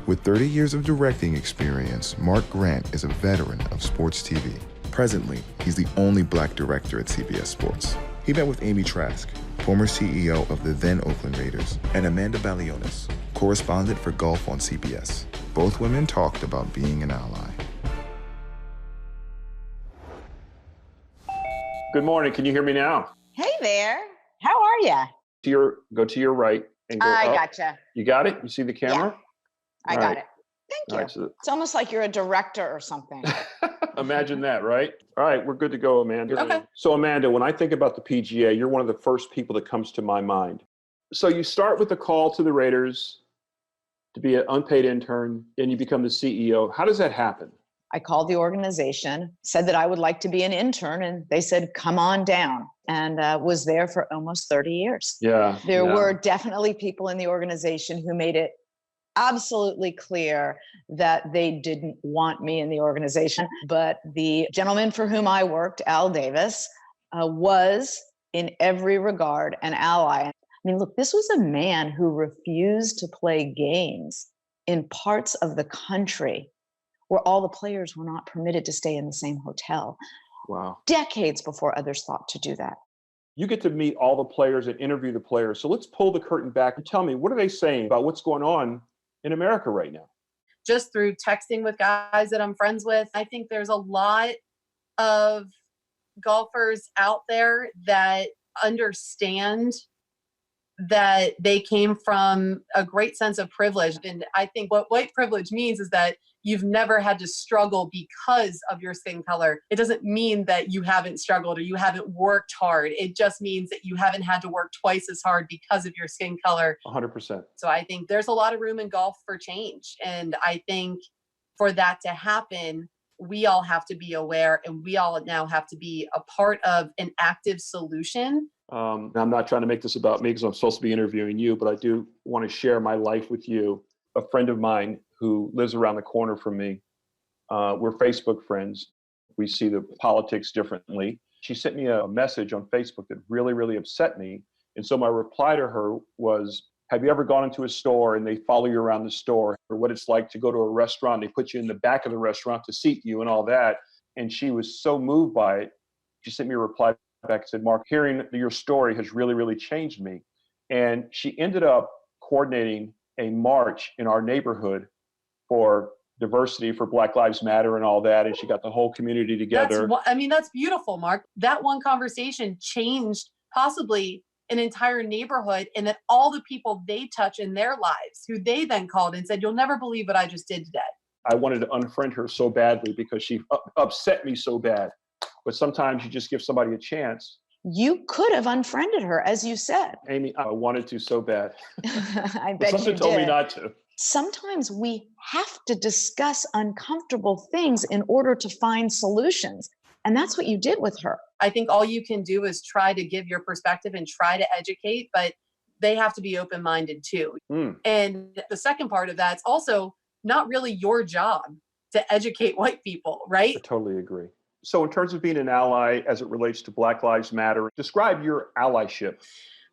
With 30 years of directing experience, Mark Grant is a veteran of sports TV. Presently, he's the only black director at CBS Sports. He met with Amy Trask, former CEO of the then Oakland Raiders, and Amanda Balionis, correspondent for golf on CBS. Both women talked about being an ally. Good morning. Can you hear me now? Hey there. How are ya? Go to your right and go I up. gotcha. You got it? You see the camera? I got it. Thank you. All right, so It's almost like you're a director or something. imagine that, right? All right, we're good to go, Amanda. Okay. So Amanda, when I think about the PGA, you're one of the first people that comes to my mind. So you start with the call to the Raiders to be an unpaid intern, and you become the CEO. How does that happen? I called the organization, said that I would like to be an intern, and they said, come on down, and was there for almost 30 years. Yeah. There were definitely people in the organization who made it absolutely clear that they didn't want me in the organization. But the gentleman for whom I worked, Al Davis, was in every regard an ally. I mean, look, this was a man who refused to play games in parts of the country where all the players were not permitted to stay in the same hotel. Wow. Decades before others thought to do that. You get to meet all the players and interview the players. So let's pull the curtain back and tell me, what are they saying about what's going on in America right now? Just through texting with guys that I'm friends with, I think there's a lot of golfers out there that understand that they came from a great sense of privilege. And I think what white privilege means is that you've never had to struggle because of your skin color. It doesn't mean that you haven't struggled or you haven't worked hard. It just means that you haven't had to work twice as hard because of your skin color. 100%. So I think there's a lot of room in golf for change. And I think for that to happen, we all have to be aware, and we all now have to be a part of an active solution. I'm not trying to make this about me because I'm supposed to be interviewing you, but I do want to share my life with you. A friend of mine who lives around the corner from me, we're Facebook friends. We see the politics differently. She sent me a message on Facebook that really, really upset me. And so my reply to her was, have you ever gone into a store and they follow you around the store, or what it's like to go to a restaurant, they put you in the back of the restaurant to seat you and all that? And she was so moved by it. She sent me a reply back and said, Mark, hearing your story has really, really changed me. And she ended up coordinating a march in our neighborhood for diversity, for Black Lives Matter and all that. And she got the whole community together. That's beautiful, Mark. That one conversation changed possibly an entire neighborhood, and that all the people they touch in their lives, who they then called and said, "You'll never believe what I just did today." I wanted to unfriend her so badly because she upset me so bad. But sometimes you just give somebody a chance. You could have unfriended her, as you said. Amy, I wanted to so bad. I But bet you something did. told me not to. Sometimes we have to discuss uncomfortable things in order to find solutions. And that's what you did with her. I think all you can do is try to give your perspective and try to educate, but they have to be open-minded too. And the second part of that's also not really your job to educate white people, right? I totally agree. So in terms of being an ally as it relates to Black Lives Matter, describe your allyship.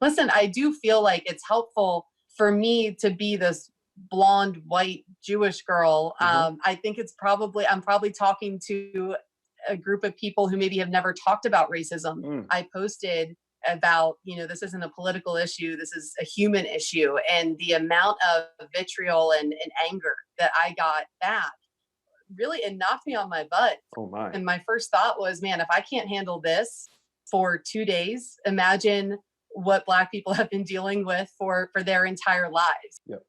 Listen, I do feel like it's helpful for me to be this blonde, white, Jewish girl. I think I'm probably talking to a group of people who maybe have never talked about racism. I posted about, this isn't a political issue, this is a human issue. And the amount of vitriol and anger that I got back, really, it knocked me on my butt. Oh my. And my first thought was, man, if I can't handle this for 2 days, imagine what Black people have been dealing with for their entire lives. Yep.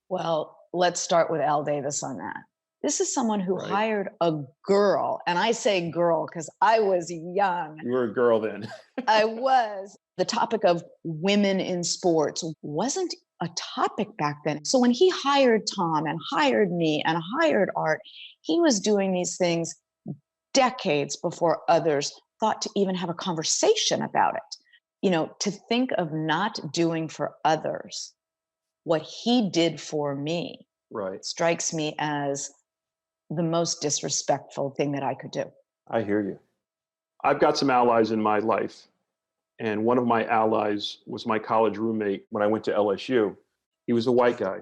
Well, let's start with Al Davis on that. This is someone who hired a girl, and I say girl because I was young. You were a girl then. I was. The topic of women in sports wasn't a topic back then. So when he hired Tom and hired me and hired Art, he was doing these things decades before others thought to even have a conversation about it. To think of not doing for others what he did for me strikes me as the most disrespectful thing that I could do. I hear you. I've got some allies in my life. And one of my allies was my college roommate when I went to LSU. He was a white guy.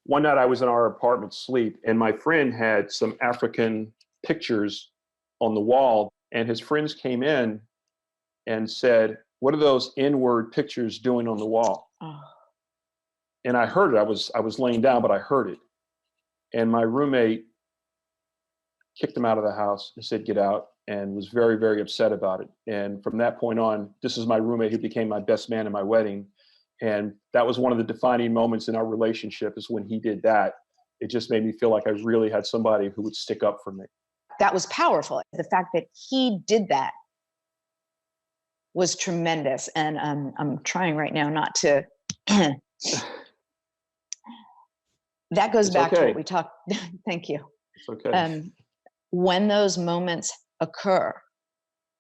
One night I was in our apartment sleep, and my friend had some African pictures on the wall. And his friends came in and said, "What are those N-word pictures doing on the wall?" Oh. And I heard it. I was laying down, but I heard it. And my roommate kicked him out of the house and said, "Get out," and was very, very upset about it. And from that point on, this is my roommate who became my best man in my wedding. And that was one of the defining moments in our relationship, is when he did that. It just made me feel like I really had somebody who would stick up for me. That was powerful. The fact that he did that was tremendous. And I'm trying right now not to. That goes back to what we talked. Thank you. It's okay. When those moments occur,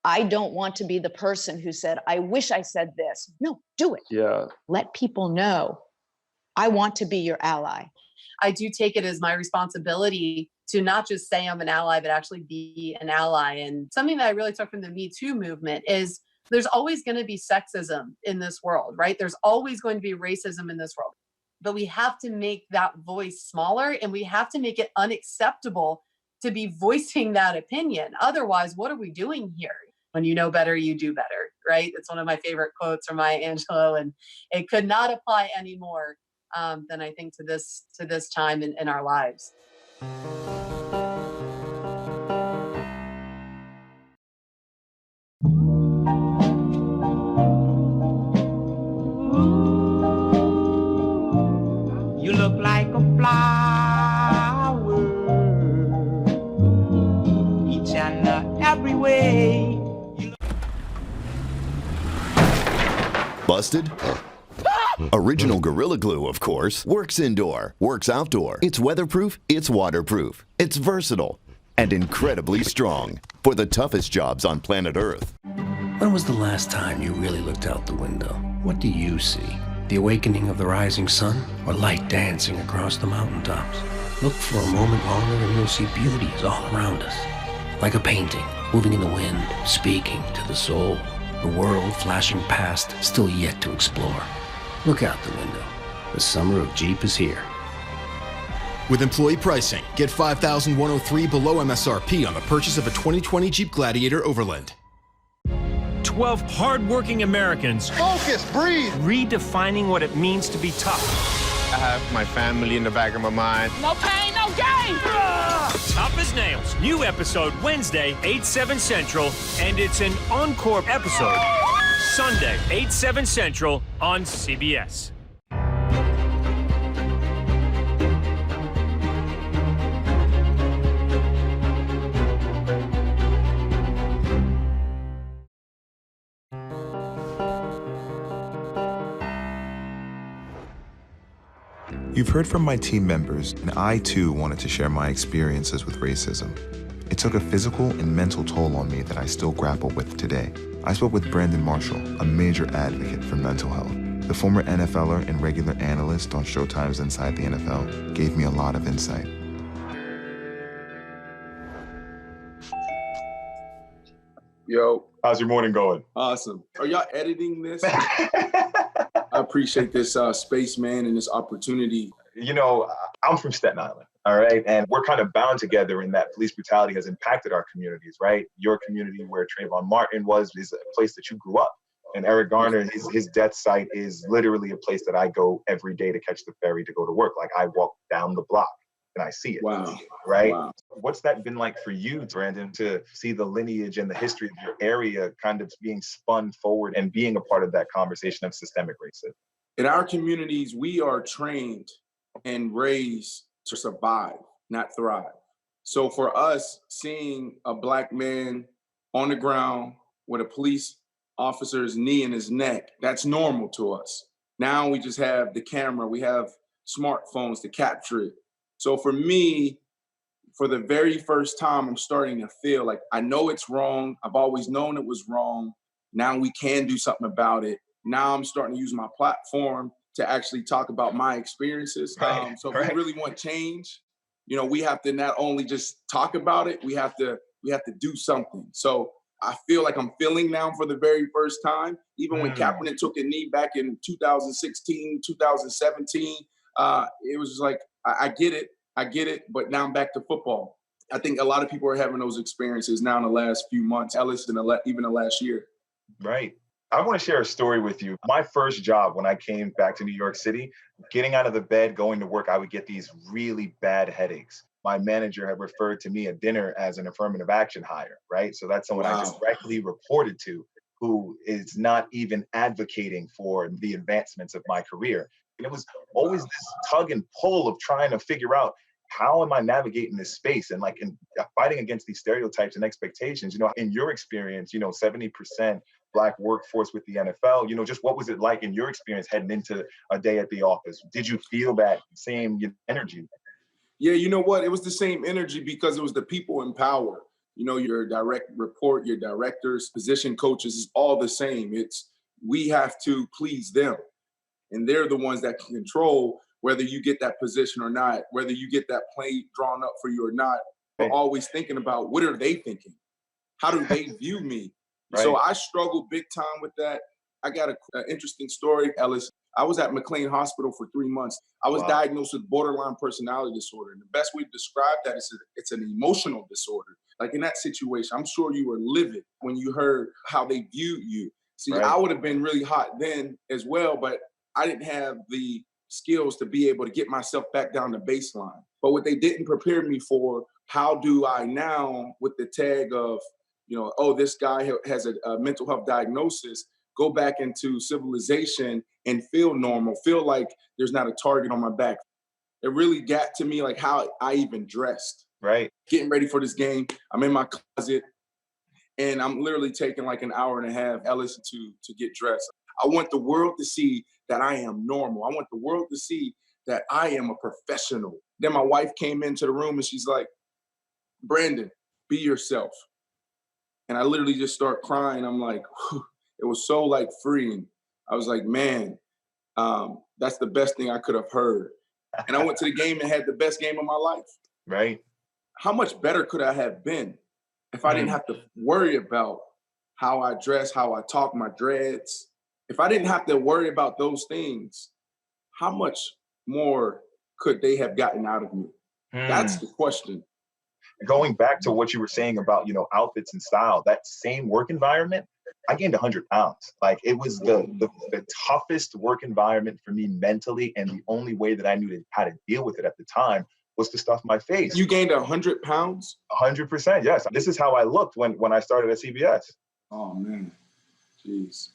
I don't want to be the person who said, "I wish I said this." No, do it. Yeah. Let people know, I want to be your ally. I do take it as my responsibility to not just say I'm an ally, but actually be an ally. And something that I really took from the Me Too movement is there's always going to be sexism in this world, right? There's always going to be racism in this world. But we have to make that voice smaller, and we have to make it unacceptable to be voicing that opinion. Otherwise, what are we doing here? When you know better, you do better, right? It's one of my favorite quotes from Maya Angelou, and it could not apply any more than I think to this time in our lives. You look like a flower, each and every way. Busted? Original Gorilla Glue, of course. Works indoor, works outdoor. It's weatherproof, it's waterproof. It's versatile and incredibly strong for the toughest jobs on planet Earth. When was the last time you really looked out the window? What do you see? The awakening of the rising sun, or light dancing across the mountaintops? Look for a moment longer and you'll see beauties all around us. Like a painting, moving in the wind, speaking to the soul. The world flashing past, still yet to explore. Look out the window. The summer of Jeep is here. With employee pricing, get $5,103 below MSRP on the purchase of a 2020 Jeep Gladiator Overland. 12 hardworking Americans. Focus, breathe. Redefining what it means to be tough. I have my family in the back of my mind. No pain, no gain. Tough as nails. New episode Wednesday, 8/7 Central, and it's an encore episode. Sunday, 8, 7 Central on CBS. You've heard from my team members, and I too wanted to share my experiences with racism. It took a physical and mental toll on me that I still grapple with today. I spoke with Brandon Marshall, a major advocate for mental health. The former NFLer and regular analyst on Showtime's Inside the NFL gave me a lot of insight. Yo. How's your morning going? Awesome. Are y'all editing this? I appreciate this space, man, and this opportunity. You know, I'm from Staten Island, all right? And we're kind of bound together in that police brutality has impacted our communities, right? Your community where Trayvon Martin is a place that you grew up. And Eric Garner, his death site is literally a place that I go every day to catch the ferry to go to work. Like, I walk down the block and I see it. Wow. Right? Wow. What's that been like for you, Brandon, to see the lineage and the history of your area kind of being spun forward and being a part of that conversation of systemic racism? In our communities, we are trained and raised to survive, not thrive. So for us, seeing a Black man on the ground with a police officer's knee in his neck, that's normal to us. Now we just have the camera, we have smartphones to capture it. So for me, for the very first time, I'm starting to feel like I know it's wrong. I've always known it was wrong. Now we can do something about it. Now I'm starting to use my platform to actually talk about my experiences. So if we really want change, you know, we have to not only just talk about it, we have to do something. So I feel like I'm feeling now for the very first time, even when Kaepernick took a knee back in 2016, 2017, it was just like, I get it, but now I'm back to football. I think a lot of people are having those experiences now in the last few months, Ellis, and even the last year. Right. I want to share a story with you. My first job when I came back to New York City, getting out of the bed, going to work, I would get these really bad headaches. My manager had referred to me at dinner as an affirmative action hire, right? So that's someone I directly reported to who is not even advocating for the advancements of my career. And it was always this tug and pull of trying to figure out, how am I navigating this space and fighting against these stereotypes and expectations? You know, in your experience, 70% Black workforce with the NFL, just what was it like in your experience heading into a day at the office? Did you feel that same energy? Yeah, you know what? It was the same energy because it was the people in power. You know, your direct report, your directors, position coaches is all the same. We have to please them. And they're the ones that can control whether you get that position or not, whether you get that play drawn up for you or not. We're always thinking about, what are they thinking? How do they view me? Right. So I struggled big time with that. I got an interesting story, Ellis. I was at McLean Hospital for 3 months. I was diagnosed with borderline personality disorder. And the best way to describe that is it's an emotional disorder. Like in that situation, I'm sure you were livid when you heard how they viewed you. See, I would have been really hot then as well, but I didn't have the skills to be able to get myself back down to baseline. But what they didn't prepare me for, how do I now, with the tag of, this guy has a mental health diagnosis, go back into civilization and feel normal, feel like there's not a target on my back. It really got to me like how I even dressed. Right. Getting ready for this game, I'm in my closet and I'm literally taking like an hour and a half, Ellis, to get dressed. I want the world to see that I am normal. I want the world to see that I am a professional. Then my wife came into the room and she's like, Brandon, be yourself. And I literally just start crying. I'm like, whew. It was so freeing. I was like, man, that's the best thing I could have heard. And I went to the game and had the best game of my life. Right. How much better could I have been if I didn't have to worry about how I dress, how I talk, my dreads? If I didn't have to worry about those things, how much more could they have gotten out of me? That's the question. Going back to what you were saying about, outfits and style, that same work environment, I gained 100 pounds. Like, it was the toughest work environment for me mentally. And the only way that I knew how to deal with it at the time was to stuff my face. You gained 100 pounds? 100%, yes. This is how I looked when I started at CBS. Oh, man. Jeez.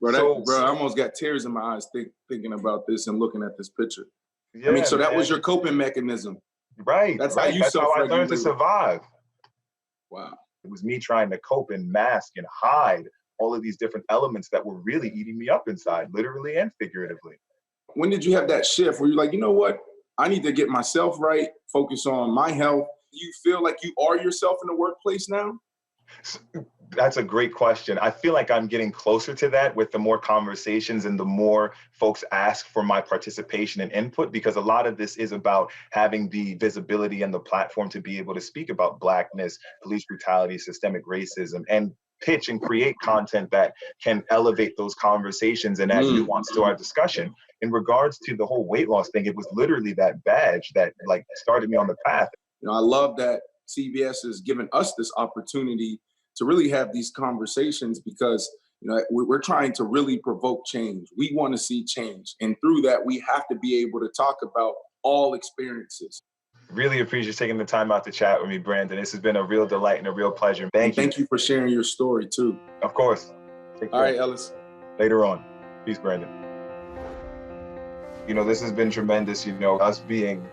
Bro, I almost got tears in my eyes thinking about this and looking at this picture. Yeah, I mean, so that was your coping mechanism. Right. That's right. how you That's how I learned to self-regulated. survive. Wow. It was me trying to cope and mask and hide all of these different elements that were really eating me up inside, literally and figuratively. When did you have that shift where you're like, you know what? I need to get myself right, focus on my health. Do you feel like you are yourself in the workplace now? That's a great question. I feel like I'm getting closer to that with the more conversations and the more folks ask for my participation and input, because a lot of this is about having the visibility and the platform to be able to speak about Blackness, police brutality, systemic racism, and pitch and create content that can elevate those conversations and add nuance to our discussion. In regards to the whole weight loss thing, it was literally that badge that like started me on the path. You know, I love that CBS has given us this opportunity to really have these conversations because, you know, we're trying to really provoke change. We want to see change. And through that, we have to be able to talk about all experiences. Really appreciate you taking the time out to chat with me, Brandon. This has been a real delight and a real pleasure. Thank you for sharing your story too. Of course. Take care. All right, Ellis. Later on. Peace, Brandon. You know, this has been tremendous, you know, us being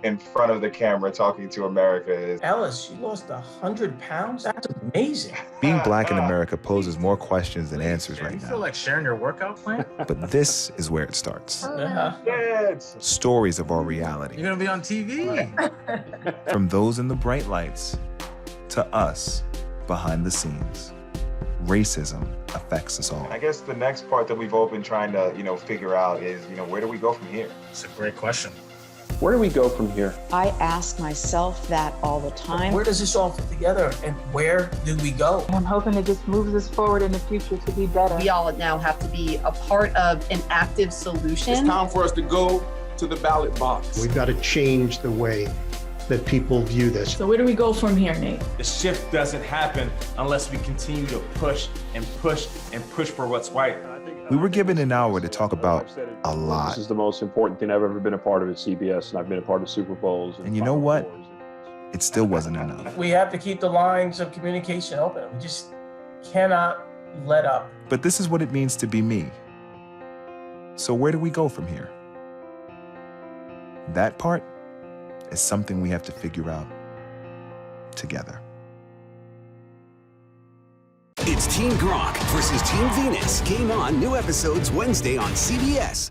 in front of the camera talking to America. Ellis, you lost 100 pounds? That's amazing. Being Black in America poses more questions than answers right You feel now. like sharing your workout plan? But this is where it starts. Yeah. Stories of our reality. You're gonna be on TV. From those in the bright lights to us behind the scenes. Racism affects us all. I guess the next part that we've all been trying to, you know, figure out is, you know, where do we go from here? It's a great question. Where do we go from here? I ask myself that all the time. Where does this all fit together and where do we go? I'm hoping it just moves us forward in the future to be better. We all now have to be a part of an active solution. It's time for us to go to the ballot box. We've got to change the way that people view this. So where do we go from here, Nate? The shift doesn't happen unless we continue to push and push and push for what's right. We were given an hour to talk about a lot. This is the most important thing I've ever been a part of at CBS, and I've been a part of Super Bowls. And you know what? It still wasn't enough. We have to keep the lines of communication open. We just cannot let up. But this is what it means to be me. So where do we go from here? That part is something we have to figure out together. It's Team Gronk versus Team Venus. Game on, new episodes Wednesday on CBS.